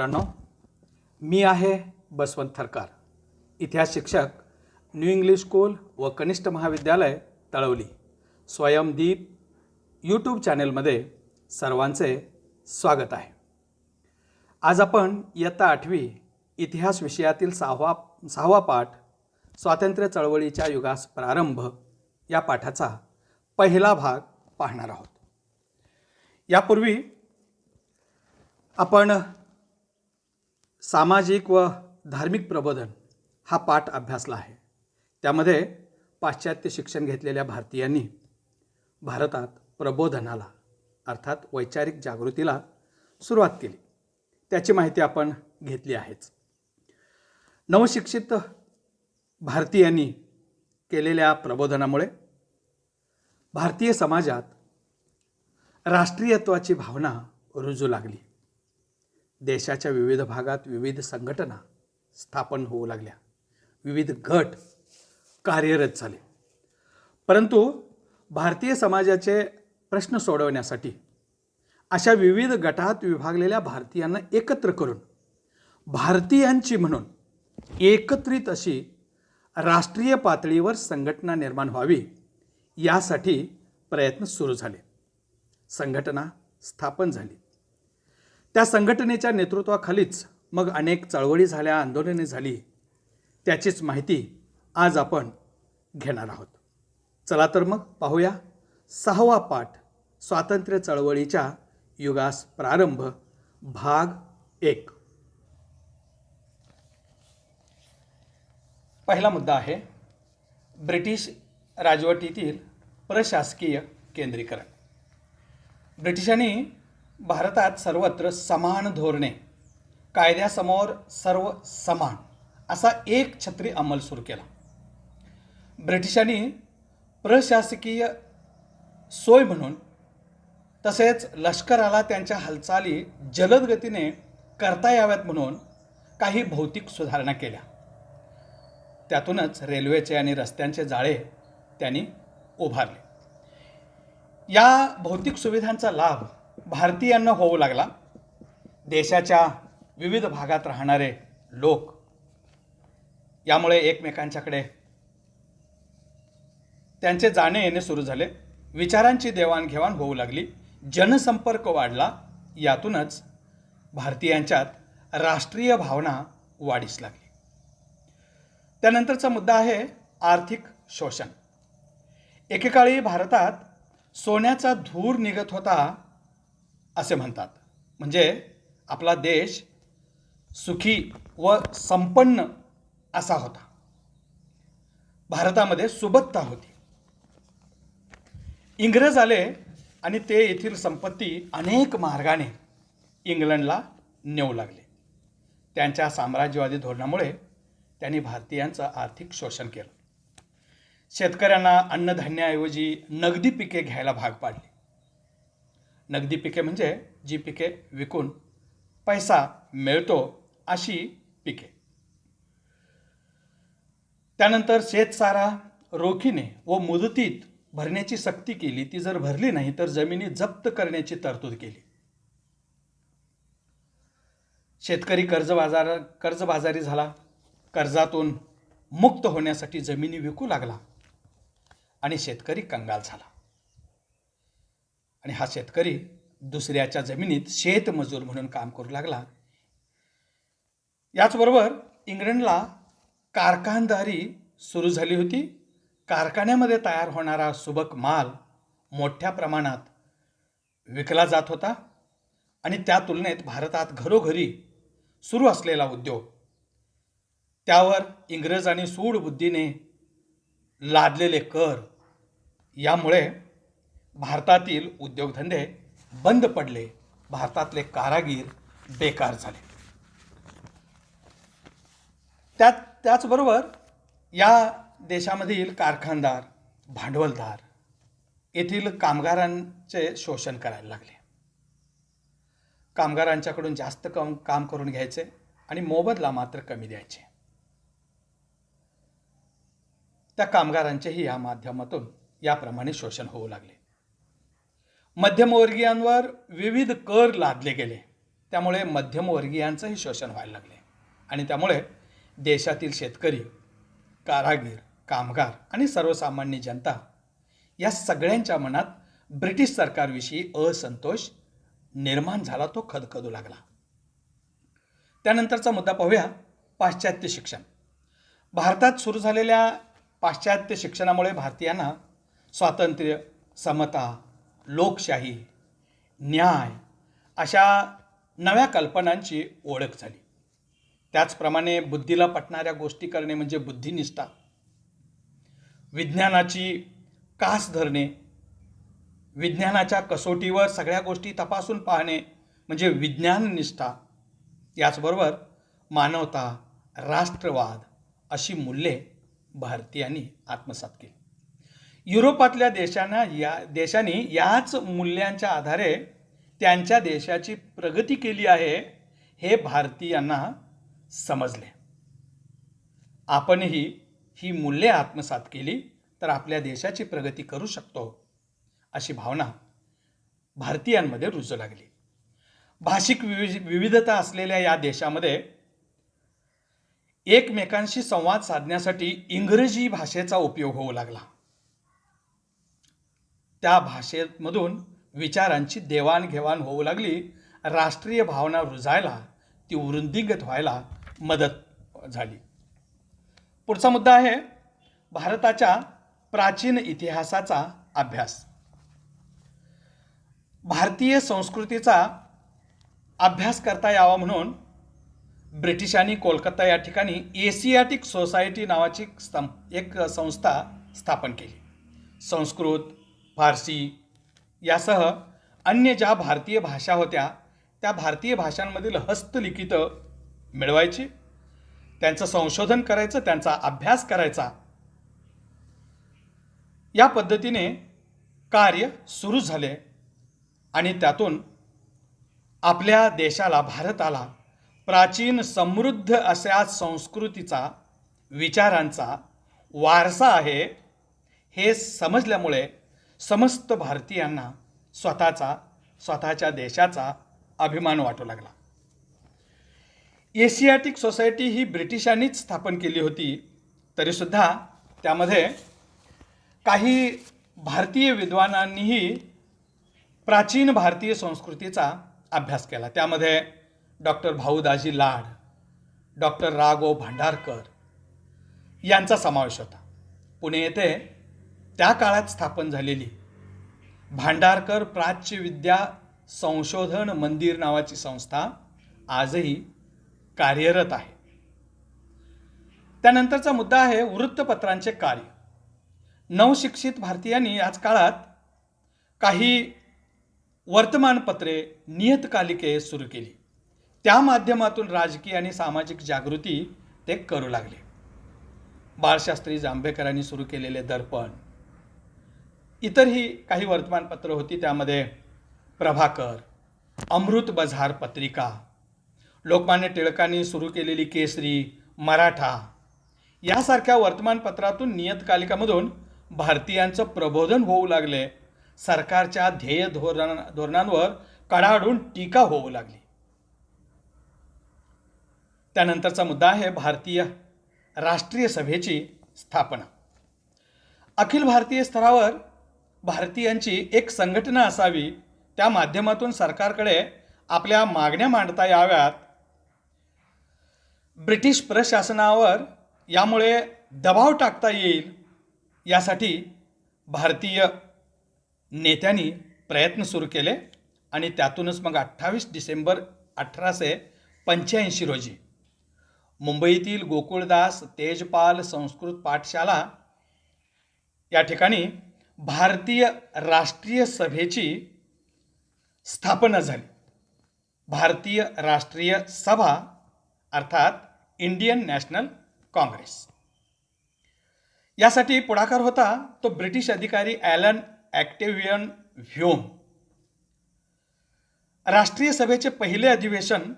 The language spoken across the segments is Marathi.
मित्रांनो, मी आहे बसवंत थरकार, इतिहास शिक्षक, न्यू इंग्लिश स्कूल व कनिष्ठ महाविद्यालय तळवली, स्वयंदीप यूट्यूब चॅनलमध्ये सर्वांचे स्वागत आहे. आज आपण इयत्ता 8वी इतिहास विषयातील सहावा पाठ स्वातंत्र्य चळवळीच्या युगास प्रारंभ या पाठाचा पहिला भाग पाहणार आहोत. यापूर्वी आपण सामाजिक व धार्मिक प्रबोधन हा पाठ अभ्यासला आहे. त्यामध्ये पाश्चात्य शिक्षण घेतलेल्या भारतीयांनी भारतात प्रबोधनाला अर्थात वैचारिक जागृतीला सुरुवात केली, त्याची माहिती आपण घेतली आहेच. नवशिक्षित भारतीयांनी केलेल्या प्रबोधनामुळे भारतीय समाजात राष्ट्रीयत्वाची भावना रुजू लागली. देशाच्या विविध भागात विविध संघटना स्थापन होऊ लागल्या, विविध गट कार्यरत झाले. परंतु भारतीय समाजाचे प्रश्न सोडवण्यासाठी अशा विविध गटात विभागलेल्या भारतीयांना एकत्र करून भारतीयांची म्हणून एकत्रित अशी राष्ट्रीय पातळीवर संघटना निर्माण व्हावी यासाठी प्रयत्न सुरू झाले. संघटना स्थापन झाली. त्या संघटनेच्या नेतृत्वाखालीच मग अनेक चळवळी झाल्या, आंदोलने झाली. त्याचीच माहिती आज आपण घेणार आहोत. चला तर मग पाहूया सहावा पाठ स्वातंत्र्य चळवळीच्या युगास प्रारंभ भाग 1. पहिला मुद्दा आहे ब्रिटिश राजवटीतील प्रशासकीय केंद्रीकरण. ब्रिटिशांनी भारतात सर्वत्र समान धोरणे, कायद्यासमोर सर्व समान असा एक छत्री अंमल सुरू केला. ब्रिटिशांनी प्रशासकीय सोय म्हणून तसेच लष्कराला त्यांच्या हालचाली जलद गतीने करता याव्यात म्हणून काही भौतिक सुधारणा केल्या. त्यातूनच रेल्वेचे आणि रस्त्यांचे जाळे त्यांनी उभारले. या भौतिक सुविधांचा लाभ भारतीयांना होऊ लागला. देशाच्या विविध भागात राहणारे लोक यामुळे एकमेकांच्याकडे त्यांचे जाणे येणे सुरू झाले. विचारांची देवाणघेवाण होऊ लागली. जनसंपर्क वाढला. यातूनच भारतीयांच्यात राष्ट्रीय भावना वाढीस लागली. त्यानंतरचा मुद्दा आहे आर्थिक शोषण. एकेकाळी भारतात सोन्याचा धूर निघत होता असे म्हणतात. म्हणजे आपला देश सुखी व संपन्न असा होता. भारतामध्ये सुबत्ता होती. इंग्रज आले आणि ते येथील संपत्ती अनेक मार्गाने इंग्लंडला नेऊ लागले. त्यांच्या साम्राज्यवादी धोरणामुळे त्यांनी भारतीयांचं आर्थिक शोषण केलं. शेतकऱ्यांना अन्नधान्याऐवजी नगदी पिके घ्यायला भाग पाडले. नगदी पिके म्हणजे जी पिके विकून पैसा मिळतो अशी पिके. त्यानंतर शेतसारा रोखीने व मुदतीत भरण्याची सक्ती केली. ती जर भरली नाही तर जमिनी जप्त करण्याची तरतूद केली. शेतकरी कर्जबाजारी झाला. कर्जातून मुक्त होण्यासाठी जमिनी विकू लागला आणि शेतकरी कंगाल झाला. आणि हा शेतकरी दुसऱ्याच्या जमिनीत शेतमजूर म्हणून काम करू लागला. याचबरोबर इंग्लंडला कारखानदारी सुरू झाली होती. कारखान्यामध्ये तयार होणारा सुबक माल मोठ्या प्रमाणात विकला जात होता आणि त्या तुलनेत भारतात घरोघरी सुरू असलेला उद्योग, त्यावर इंग्रजांनी सूडबुद्धीने लादलेले कर, यामुळे भारतातील उद्योगधंदे बंद पडले. भारतातले कारागीर बेकार झाले. त्याचबरोबर या देशामधील कारखानदार, भांडवलदार येथील कामगारांचे शोषण करायला लागले. कामगारांच्याकडून जास्त काम करून घ्यायचे आणि मोबदला मात्र कमी द्यायचे. त्या कामगारांचेही या माध्यमातून याप्रमाणे शोषण होऊ लागले. मध्यमवर्गीयांवर विविध कर लादले गेले. त्यामुळे मध्यमवर्गीयांचंही शोषण व्हायला लागले आणि त्यामुळे देशातील शेतकरी, कारागीर, कामगार आणि सर्वसामान्य जनता या सगळ्यांच्या मनात ब्रिटिश सरकारविषयी असंतोष निर्माण झाला, तो खदखदू लागला. त्यानंतरचा मुद्दा पाहूया, पाश्चात्य शिक्षण. भारतात सुरू झालेल्या पाश्चात्य शिक्षणामुळे भारतीयांना स्वातंत्र्य, समता, लोकशाही, न्याय अशा नव्या कल्पनांची ओळख झाली. त्याचप्रमाणे बुद्धीला पटणाऱ्या गोष्टी करणे म्हणजे बुद्धिनिष्ठा, विज्ञानाची कास धरणे, विज्ञानाच्या कसोटीवर सगळ्या गोष्टी तपासून पाहणे म्हणजे विज्ञाननिष्ठा, याचबरोबर मानवता, राष्ट्रवाद अशी मूल्ये भारतीयांनी आत्मसात केली. युरोपातल्या देशांनी याच मूल्यांच्या आधारे त्यांच्या देशाची प्रगती केली आहे हे भारतीयांना समजले. आपणही ही मूल्ये आत्मसात केली तर आपल्या देशाची प्रगती करू शकतो अशी भावना भारतीयांमध्ये रुजू लागली. भाषिक विविधता असलेल्या या देशामध्ये एकमेकांशी संवाद साधण्यासाठी इंग्रजी भाषेचा उपयोग होऊ लागला. त्या भाषेमधून विचारांची देवाणघेवाण होऊ लागली. राष्ट्रीय भावना रुजायला, ती वृद्धिंगत व्हायला मदत झाली. पुढचा मुद्दा आहे भारताच्या प्राचीन इतिहासाचा अभ्यास. भारतीय संस्कृतीचा अभ्यास करता यावा म्हणून ब्रिटिशांनी कोलकाता या ठिकाणी एशियाटिक सोसायटी नावाची एक संस्था स्थापन केली. संस्कृत, फारसी यासह अन्य ज्या भारतीय भाषा होत्या त्या भारतीय भाषांमधील हस्तलिखित मिळवायची, त्यांचं संशोधन करायचं, त्यांचा अभ्यास करायचा. या पद्धतीने कार्य सुरू झाले आणि त्यातून आपल्या देशाला, भारताला प्राचीन समृद्ध अशा संस्कृतीचा, विचारांचा वारसा आहे हे समजल्यामुळे समस्त भारतीयांना स्वतःच्या देशाचा अभिमान वाटू लागला. एशियाटिक सोसायटी ही ब्रिटिशांनीच स्थापन केली होती, तरीसुद्धा त्यामध्ये काही भारतीय विद्वानांनीही प्राचीन भारतीय संस्कृतीचा अभ्यास केला. त्यामध्ये डॉक्टर भाऊदाजी लाड, डॉक्टर रा. गो. भांडारकर यांचा समावेश होता. पुणे येथे त्या काळात स्थापन झालेली भांडारकर प्राच्य विद्या संशोधन मंदिर नावाची संस्था आजही कार्यरत आहे. त्यानंतरचा मुद्दा आहे वृत्तपत्रांचे कार्य. नवशिक्षित भारतीयांनी आज काळात काही वर्तमानपत्रे, नियतकालिके सुरू केली. त्या माध्यमातून राजकीय आणि सामाजिक जागृती ते करू लागले. बाळशास्त्री जांभेकरांनी सुरू केलेले दर्पण, इतरही काही वर्तमानपत्र होती. त्यामध्ये प्रभाकर, अमृत बझार पत्रिका, लोकमान्य टिळकांनी सुरू केलेली केसरी, मराठा यासारख्या वर्तमानपत्रातून, नियतकालिकामधून भारतीयांचं प्रबोधन होऊ लागले. सरकारच्या ध्येय धोरणांवर कडाडून टीका होऊ लागली. त्यानंतरचा मुद्दा आहे भारतीय राष्ट्रीय सभेची स्थापना. अखिल भारतीय स्तरावर भारतीयांची एक संघटना असावी, त्या माध्यमातून सरकारकडे आपल्या मागण्या मांडता याव्यात. ब्रिटिश प्रशासनावर यामुळे दबाव टाकता येईल यासाठी भारतीय नेत्यांनी प्रयत्न सुरू केले आणि त्यातूनच मग 28 डिसेंबर 1885 रोजी मुंबईतील गोकुळदास तेजपाल संस्कृत पाठशाला या ठिकाणी भारतीय राष्ट्रीय सभेची स्थापना झाली. भारतीय राष्ट्रीय सभा अर्थात इंडियन नॅशनल काँग्रेस. यासाठी पुढाकार होता तो ब्रिटिश अधिकारी ॲलन ऑक्टेवियन ह्यूम. राष्ट्रीय सभेचे पहिले अधिवेशन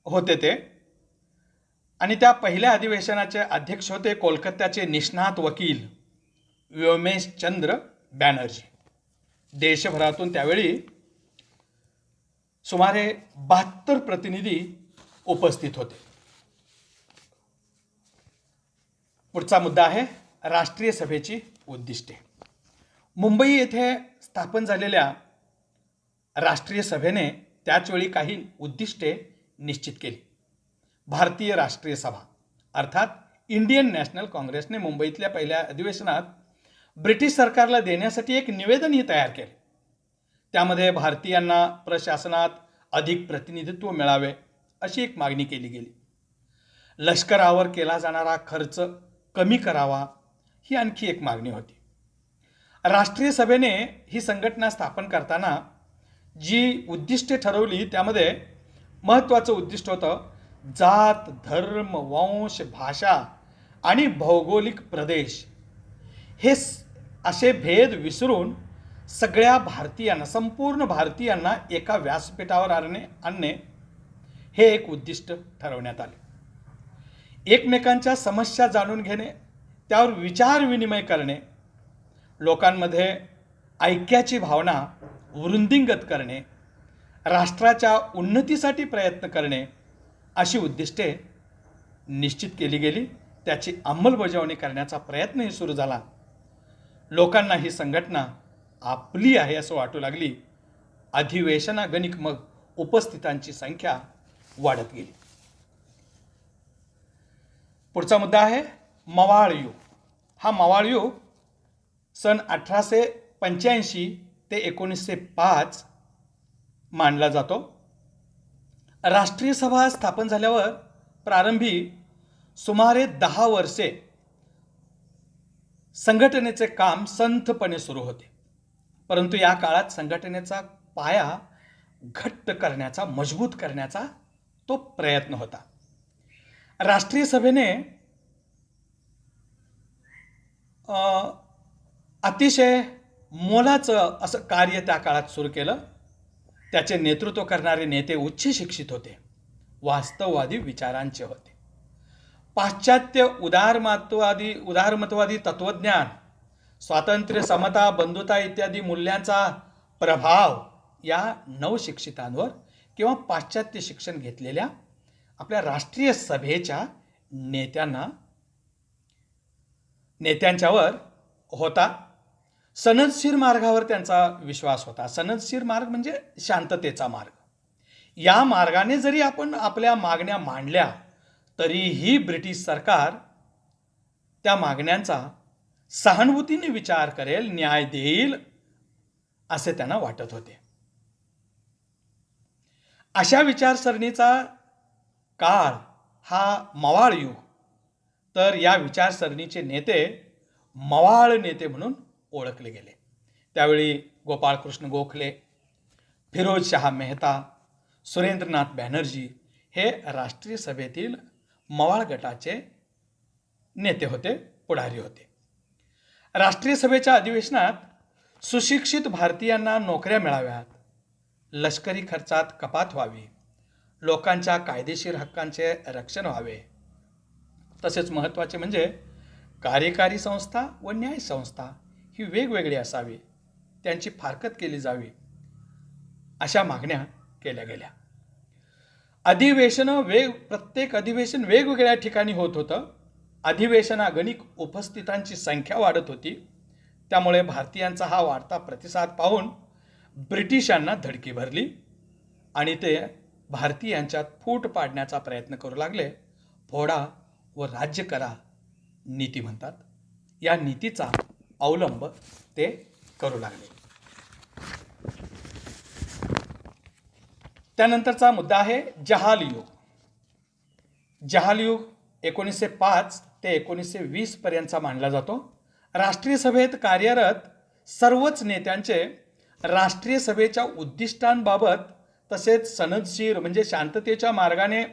होते ते, आणि त्या पहिल्या अधिवेशनाचे अध्यक्ष होते कोलकात्याचे निष्णात वकील व्योमेशचंद्र बॅनर्जी. देशभरातून त्यावेळी सुमारे 72 प्रतिनिधी उपस्थित होते. पुढचा मुद्दा आहे राष्ट्रीय सभेची उद्दिष्टे. मुंबई येथे स्थापन झालेल्या राष्ट्रीय सभेने त्याचवेळी काही उद्दिष्टे निश्चित केली. भारतीय राष्ट्रीय सभा अर्थात इंडियन नॅशनल काँग्रेसने मुंबईतल्या पहिल्या अधिवेशनात ब्रिटिश सरकारला देण्यासाठी एक निवेदनही तयार केले. त्यामध्ये भारतीयांना प्रशासनात अधिक प्रतिनिधित्व मिळावे अशी एक मागणी केली गेली. लष्करावर केला जाणारा खर्च कमी करावा ही आणखी एक मागणी होती. राष्ट्रीय सभेने ही संघटना स्थापन करताना जी उद्दिष्टे ठरवली त्यामध्ये महत्त्वाचं उद्दिष्ट होतं जात, धर्म, वंश, भाषा आणि भौगोलिक प्रदेश हे असे भेद विसरून सगळ्या भारतीयांना, संपूर्ण भारतीयांना एका व्यासपीठावर आणणे हे एक उद्दिष्ट ठरवण्यात आले. एकमेकांच्या समस्या जाणून घेणे, त्यावर विचार विनिमय करणे, लोकांमध्ये ऐक्याची भावना वृद्धिंगत करणे, राष्ट्राच्या उन्नतीसाठी प्रयत्न करणे अशी उद्दिष्टे निश्चित केली गेली. त्याची अंमलबजावणी करण्याचा प्रयत्नही सुरू झाला. लोकांना ही संघटना आपली आहे असं वाटू लागली. अधिवेशनागणिक मग उपस्थितांची संख्या वाढत गेली. पुढचा मुद्दा आहे मवाळ युग. हा मवाळ युग सन 1885 ते 1905 मानला जातो. राष्ट्रीय सभा स्थापन झाल्यावर प्रारंभी सुमारे 10 वर्षे संघटनेचे काम संथपणे सुरू होते. परंतु या काळात संघटनेचा पाया घट्ट करण्याचा, मजबूत करण्याचा तो प्रयत्न होता. राष्ट्रीय सभेने अतिशय मोलाचं असं कार्य त्या काळात सुरू केलं. त्याचे नेतृत्व करणारे नेते उच्च शिक्षित होते, वास्तववादी विचारांचे होते. पाश्चात्य उदारमतवादी तत्वज्ञान, स्वातंत्र्य, समता, बंधुता इत्यादी मूल्यांचा प्रभाव या नवशिक्षितांवर किंवा पाश्चात्य शिक्षण घेतलेल्या आपल्या राष्ट्रीय सभेच्या नेत्यांच्यावर होता. सनदशीर मार्गावर त्यांचा विश्वास होता. सनदशीर मार्ग म्हणजे शांततेचा मार्ग. या मार्गाने जरी आपण आपल्या मागण्या मांडल्या तरीही ब्रिटिश सरकार त्या मागण्यांचा सहानुभूतीने विचार करेल, न्याय देईल असे त्यांना वाटत होते. अशा विचारसरणीचा काळ हा मवाळ युग. तर या विचारसरणीचे नेते मवाळ नेते म्हणून ओळखले गेले. त्यावेळी गोपाळकृष्ण गोखले, फिरोजशाह मेहता, सुरेंद्रनाथ बॅनर्जी हे राष्ट्रीय सभेतील मवाळ गटाचे नेते होते, पुढारी होते. राष्ट्रीय सभेच्या अधिवेशनात सुशिक्षित भारतीयांना नोकऱ्या मिळाव्यात, लष्करी खर्चात कपात व्हावी, लोकांच्या कायदेशीर हक्कांचे रक्षण व्हावे, तसेच महत्त्वाचे म्हणजे कार्यकारी संस्था व न्याय संस्था ही वेगवेगळी असावी, त्यांची फारकत केली जावी, अशा मागण्या केल्या गेल्या. प्रत्येक अधिवेशन वेगवेगळ्या ठिकाणी होत होतं. अधिवेशनागणिक उपस्थितांची संख्या वाढत होती. त्यामुळे भारतीयांचा हा वाढता प्रतिसाद पाहून ब्रिटिशांना धडकी भरली आणि ते भारतीयांच्यात फूट पाडण्याचा प्रयत्न करू लागले. फोडा व राज्य करा नीती म्हणतात. या नीतीचा अवलंब ते करू लागले. त्यानंतरचा मुद्दा आहे जहाल युग. जहाल युग 1905 ते 1920 पर्यंतचा मानला जातो. राष्ट्रीय सभेत कार्यरत सर्वच नेत्यांचे राष्ट्रीय सभेच्या उद्दिष्टांबाबत तसेच सनदशीर म्हणजे शांततेच्या मार्गाने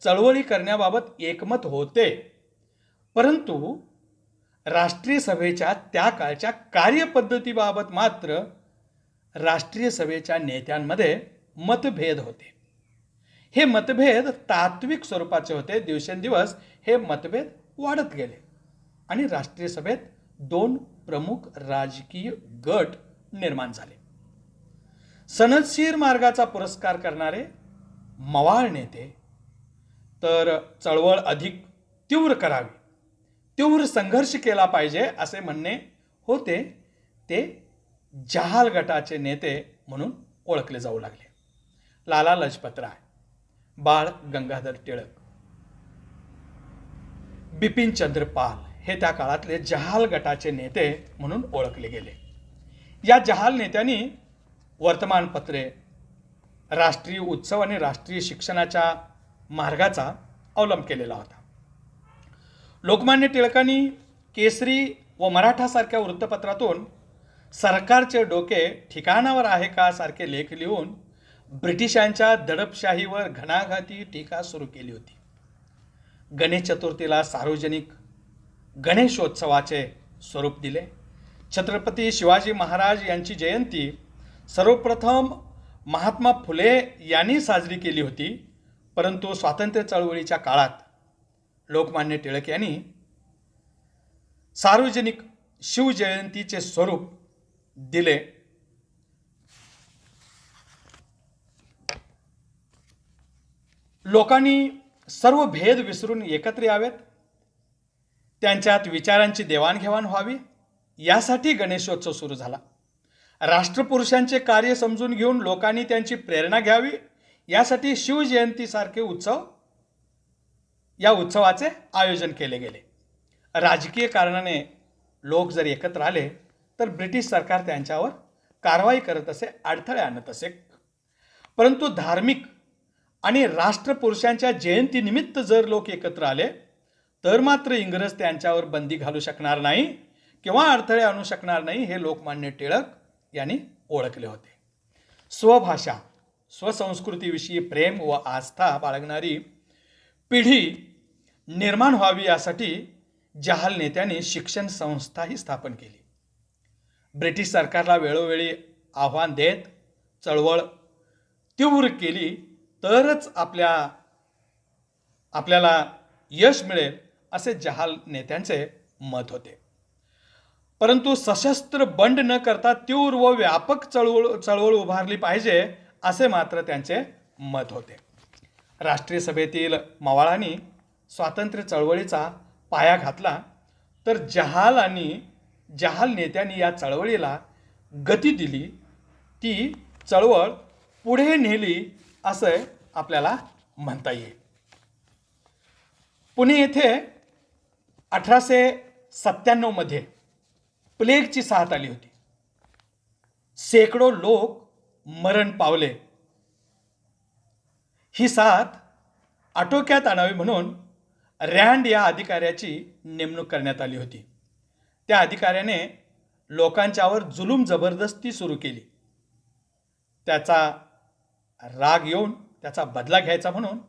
चळवळी करण्याबाबत एकमत होते. परंतु राष्ट्रीय सभेच्या त्या काळच्या कार्यपद्धतीबाबत मात्र राष्ट्रीय सभेच्या नेत्यांमध्ये मतभेद होते. हे मतभेद तात्विक स्वरूपाचे होते. दिवसेंदिवस हे मतभेद वाढत गेले आणि राष्ट्रीय सभेत 2 प्रमुख राजकीय गट निर्माण झाले. सनदशीर मार्गाचा पुरस्कार करणारे मवाळ नेते, तर चळवळ अधिक तीव्र करावी, तीव्र संघर्ष केला पाहिजे असे म्हणणे होते ते जहाल गटाचे नेते म्हणून ओळखले जाऊ लागले. लाला लजपतराय, बाळ गंगाधर टिळक, बिपिनचंद्र पाल हे त्या काळातले जहाल गटाचे नेते म्हणून ओळखले गेले. या जहाल नेत्यांनी वर्तमानपत्रे, राष्ट्रीय उत्सव आणि राष्ट्रीय शिक्षणाच्या मार्गाचा अवलंब केलेला होता. लोकमान्य टिळकांनी केसरी व मराठा सारख्या वृत्तपत्रातून सरकारचे डोके ठिकाणावर आहे का सारखे लेख लिहून ब्रिटिशांच्या दडपशाहीवर घणाघाती टीका सुरू केली होती. गणेश चतुर्थीला सार्वजनिक गणेशोत्सवाचे स्वरूप दिले. छत्रपती शिवाजी महाराज यांची जयंती सर्वप्रथम महात्मा फुले यांनी साजरी केली होती, परंतु स्वातंत्र्य चळवळीच्या काळात लोकमान्य टिळक यांनी सार्वजनिक शिवजयंतीचे स्वरूप दिले. लोकांनी सर्व भेद विसरून एकत्र यावेत, त्यांच्यात विचारांची देवाणघेवाण व्हावी यासाठी गणेशोत्सव सुरू झाला. राष्ट्रपुरुषांचे कार्य समजून घेऊन लोकांनी त्यांची प्रेरणा घ्यावी यासाठी शिवजयंतीसारखे उत्सव, या उत्सवाचे आयोजन केले गेले. राजकीय कारणाने लोक जर एकत्र आले तर ब्रिटिश सरकार त्यांच्यावर कारवाई करत असे, अडथळे आणत असे. परंतु धार्मिक आणि राष्ट्रपुरुषांच्या जयंतीनिमित्त जर लोक एकत्र आले तर मात्र इंग्रज त्यांच्यावर बंदी घालू शकणार नाही किंवा अडथळे आणू शकणार नाही हे लोकमान्य टिळक यांनी ओळखले होते. स्वभाषा, स्वसंस्कृतीविषयी प्रेम व आस्था बाळगणारी पिढी निर्माण व्हावी यासाठी जहाल नेत्यांनी शिक्षण संस्थाही स्थापन केली. ब्रिटिश सरकारला वेळोवेळी आव्हान देत चळवळ तीव्र केली तरच आपल्याला यश मिळेल असे जहाल नेत्यांचे मत होते. परंतु सशस्त्र बंड न करता तीव्र व व्यापक चळवळ उभारली पाहिजे असे मात्र त्यांचे मत होते. राष्ट्रीय सभेतील मवाळांनी स्वातंत्र्य चळवळीचा पाया घातला तर जहाल नेत्यांनी या चळवळीला गती दिली, ती चळवळ पुढे नेली असे आपल्याला म्हणता येईल. पुणे येथे 1897 मध्ये प्लेगची साथ आली होती. शेकडो लोक मरण पावले. ही साथ आटोक्यात आणावी म्हणून रँड या अधिकाऱ्याची नेमणूक करण्यात आली होती. त्या अधिकाऱ्याने लोकांच्यावर जुलूम जबरदस्ती सुरू केली. त्याचा राग येऊन त्याचा बदला घ्यायचा म्हणून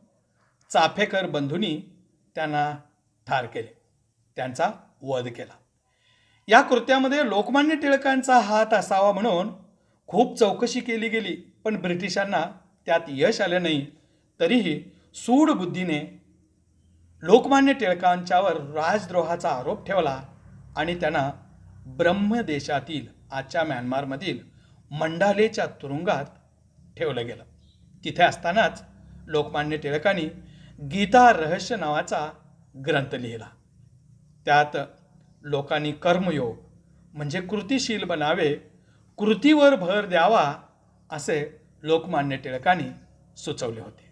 चाफेकर बंधूंनी त्यांना ठार केले, त्यांचा वध केला. या कृत्यामध्ये लोकमान्य टिळकांचा हात असावा म्हणून खूप चौकशी केली गेली, पण ब्रिटिशांना त्यात यश आले नाही. तरीही सूडबुद्धीने लोकमान्य टिळकांच्यावर राजद्रोहाचा आरोप ठेवला आणि त्यांना ब्रह्मदेशातील, आजच्या म्यानमारमधील मंडालेच्या तुरुंगात ठेवलं गेलं. तिथे असतानाच लोकमान्य टिळकांनी गीता रहस्य नावाचा ग्रंथ लिहिला. त्यात लोकांनी कर्मयोग म्हणजे कृतिशील बनावे, कृतीवर भर द्यावा असे लोकमान्य टिळकांनी सुचवले होते.